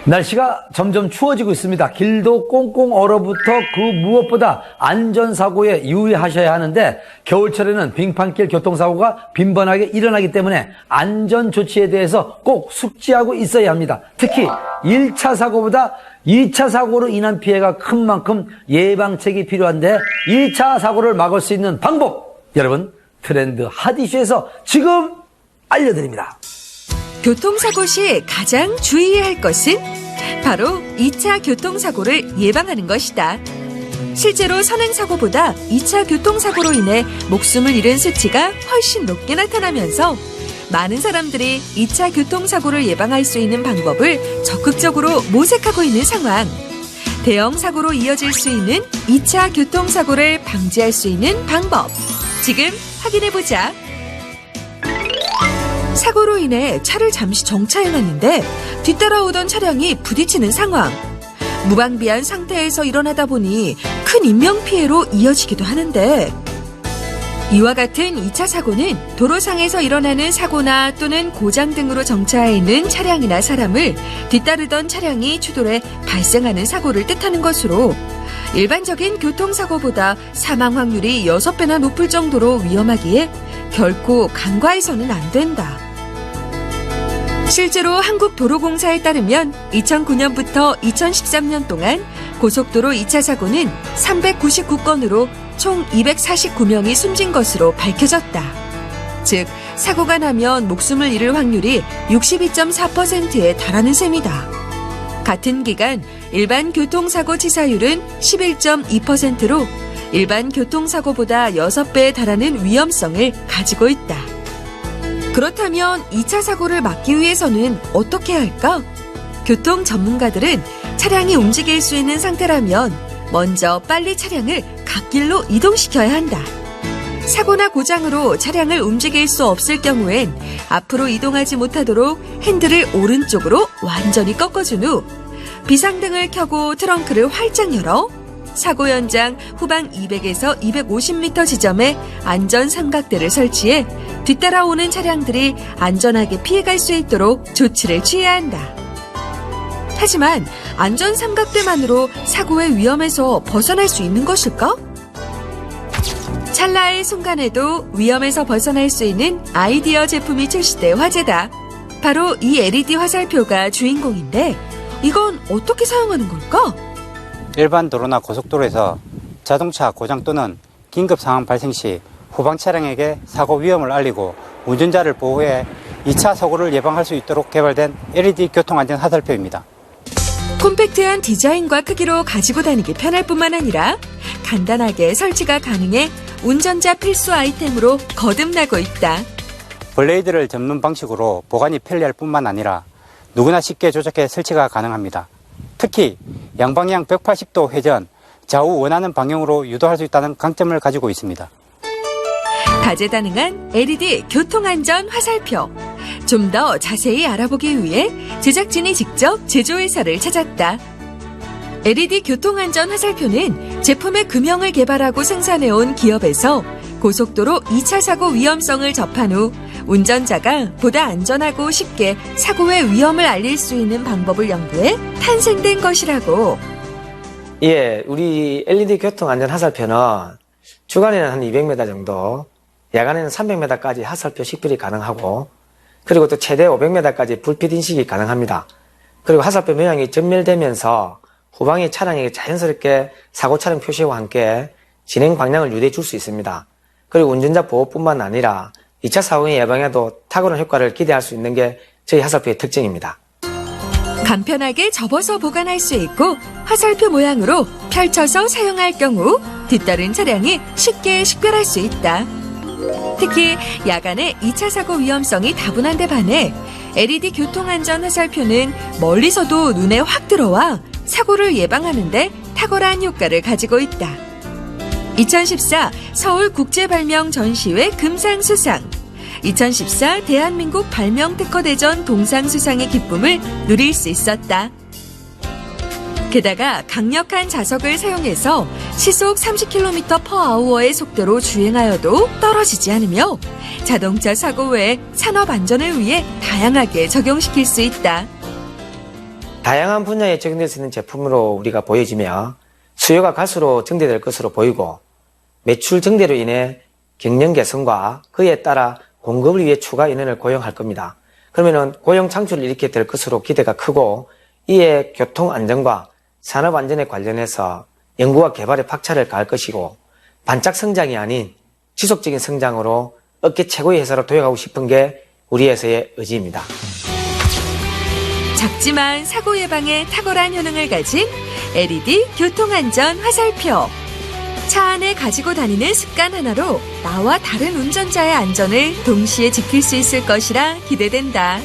날씨가 점점 추워지고 있습니다. 길도 꽁꽁 얼어붙어 그 무엇보다 안전사고에 유의하셔야 하는데 겨울철에는 빙판길 교통사고가 빈번하게 일어나기 때문에 안전조치에 대해서 꼭 숙지하고 있어야 합니다. 특히 1차 사고보다 2차 사고로 인한 피해가 큰 만큼 예방책이 필요한데 1차 사고를 막을 수 있는 방법, 여러분 트렌드 핫 이슈에서 지금 알려드립니다. 교통사고 시 가장 주의해야 할 것은 바로 2차 교통사고를 예방하는 것이다. 실제로 선행사고보다 2차 교통사고로 인해 목숨을 잃은 수치가 훨씬 높게 나타나면서 많은 사람들이 2차 교통사고를 예방할 수 있는 방법을 적극적으로 모색하고 있는 상황. 대형 사고로 이어질 수 있는 2차 교통사고를 방지할 수 있는 방법. 지금 확인해보자. 사고로 인해 차를 잠시 정차해놨는데 뒤따라오던 차량이 부딪히는 상황. 무방비한 상태에서 일어나다 보니 큰 인명피해로 이어지기도 하는데 이와 같은 2차 사고는 도로상에서 일어나는 사고나 또는 고장 등으로 정차해 있는 차량이나 사람을 뒤따르던 차량이 추돌해 발생하는 사고를 뜻하는 것으로 일반적인 교통사고보다 사망 확률이 6배나 높을 정도로 위험하기에 결코 간과해서는 안 된다. 실제로 한국도로공사에 따르면 2009년부터 2013년 동안 고속도로 2차 사고는 399건으로 총 249명이 숨진 것으로 밝혀졌다. 즉, 사고가 나면 목숨을 잃을 확률이 62.4%에 달하는 셈이다. 같은 기간 일반 교통사고 치사율은 11.2%로 일반 교통사고보다 6배에 달하는 위험성을 가지고 있다. 그렇다면 2차 사고를 막기 위해서는 어떻게 해야 할까? 교통 전문가들은 차량이 움직일 수 있는 상태라면 먼저 빨리 차량을 갓길로 이동시켜야 한다. 사고나 고장으로 차량을 움직일 수 없을 경우엔 앞으로 이동하지 못하도록 핸들을 오른쪽으로 완전히 꺾어준 후 비상등을 켜고 트렁크를 활짝 열어 사고 현장 후방 200에서 250m 지점에 안전 삼각대를 설치해 뒤따라오는 차량들이 안전하게 피해갈 수 있도록 조치를 취해야 한다. 하지만 안전 삼각대만으로 사고의 위험에서 벗어날 수 있는 것일까? 찰나의 순간에도 위험에서 벗어날 수 있는 아이디어 제품이 출시돼 화제다. 바로 이 LED 화살표가 주인공인데 이건 어떻게 사용하는 걸까? 일반 도로나 고속도로에서 자동차 고장 또는 긴급 상황 발생 시 후방 차량에게 사고 위험을 알리고 운전자를 보호해 2차 사고를 예방할 수 있도록 개발된 LED 교통안전 화살표입니다. 콤팩트한 디자인과 크기로 가지고 다니기 편할 뿐만 아니라 간단하게 설치가 가능해 운전자 필수 아이템으로 거듭나고 있다. 블레이드를 접는 방식으로 보관이 편리할 뿐만 아니라 누구나 쉽게 조작해 설치가 가능합니다. 특히 양방향 180도 회전, 좌우 원하는 방향으로 유도할 수 있다는 강점을 가지고 있습니다. 다재다능한 LED 교통안전 화살표. 좀 더 자세히 알아보기 위해 제작진이 직접 제조회사를 찾았다. LED 교통안전 화살표는 제품의 금형을 개발하고 생산해온 기업에서 고속도로 2차 사고 위험성을 접한 후 운전자가 보다 안전하고 쉽게 사고의 위험을 알릴 수 있는 방법을 연구해 탄생된 것이라고. 예, 우리 LED 교통안전 화살표는 주간에는 한 200m 정도, 야간에는 300m까지 화살표 식별이 가능하고, 그리고 또 최대 500m까지 불빛 인식이 가능합니다. 그리고 화살표 모양이 전멸되면서 후방의 차량에게 자연스럽게 사고 차량 표시와 함께 진행 방향을 유도해 줄 수 있습니다. 그리고 운전자 보호뿐만 아니라 2차 사고의 예방에도 탁월한 효과를 기대할 수 있는 게 저희 화살표의 특징입니다. 간편하게 접어서 보관할 수 있고 화살표 모양으로 펼쳐서 사용할 경우 뒤따른 차량이 쉽게 식별할 수 있다. 특히 야간에 2차 사고 위험성이 다분한 데 반해 LED 교통안전 화살표는 멀리서도 눈에 확 들어와 사고를 예방하는 데 탁월한 효과를 가지고 있다. 2014 서울국제발명전시회 금상수상, 2014 대한민국 발명특허대전 동상수상의 기쁨을 누릴 수 있었다. 게다가 강력한 자석을 사용해서 시속 30km/h의 속도로 주행하여도 떨어지지 않으며 자동차 사고 외에 산업 안전을 위해 다양하게 적용시킬 수 있다. 다양한 분야에 적용될 수 있는 제품으로 우리가 보여지며 수요가 갈수록 증대될 것으로 보이고 매출 증대로 인해 경영 개선과 그에 따라 공급을 위해 추가 인원을 고용할 겁니다. 그러면은 고용 창출을 이렇게 될 것으로 기대가 크고 이에 교통 안전과 산업 안전에 관련해서 연구와 개발에 박차를 가할 것이고 반짝 성장이 아닌 지속적인 성장으로 업계 최고의 회사로 도약하고 싶은 게 우리 회사의 의지입니다. 작지만 사고 예방에 탁월한 효능을 가진 LED 교통안전 화살표. 차 안에 가지고 다니는 습관 하나로 나와 다른 운전자의 안전을 동시에 지킬 수 있을 것이라 기대된다.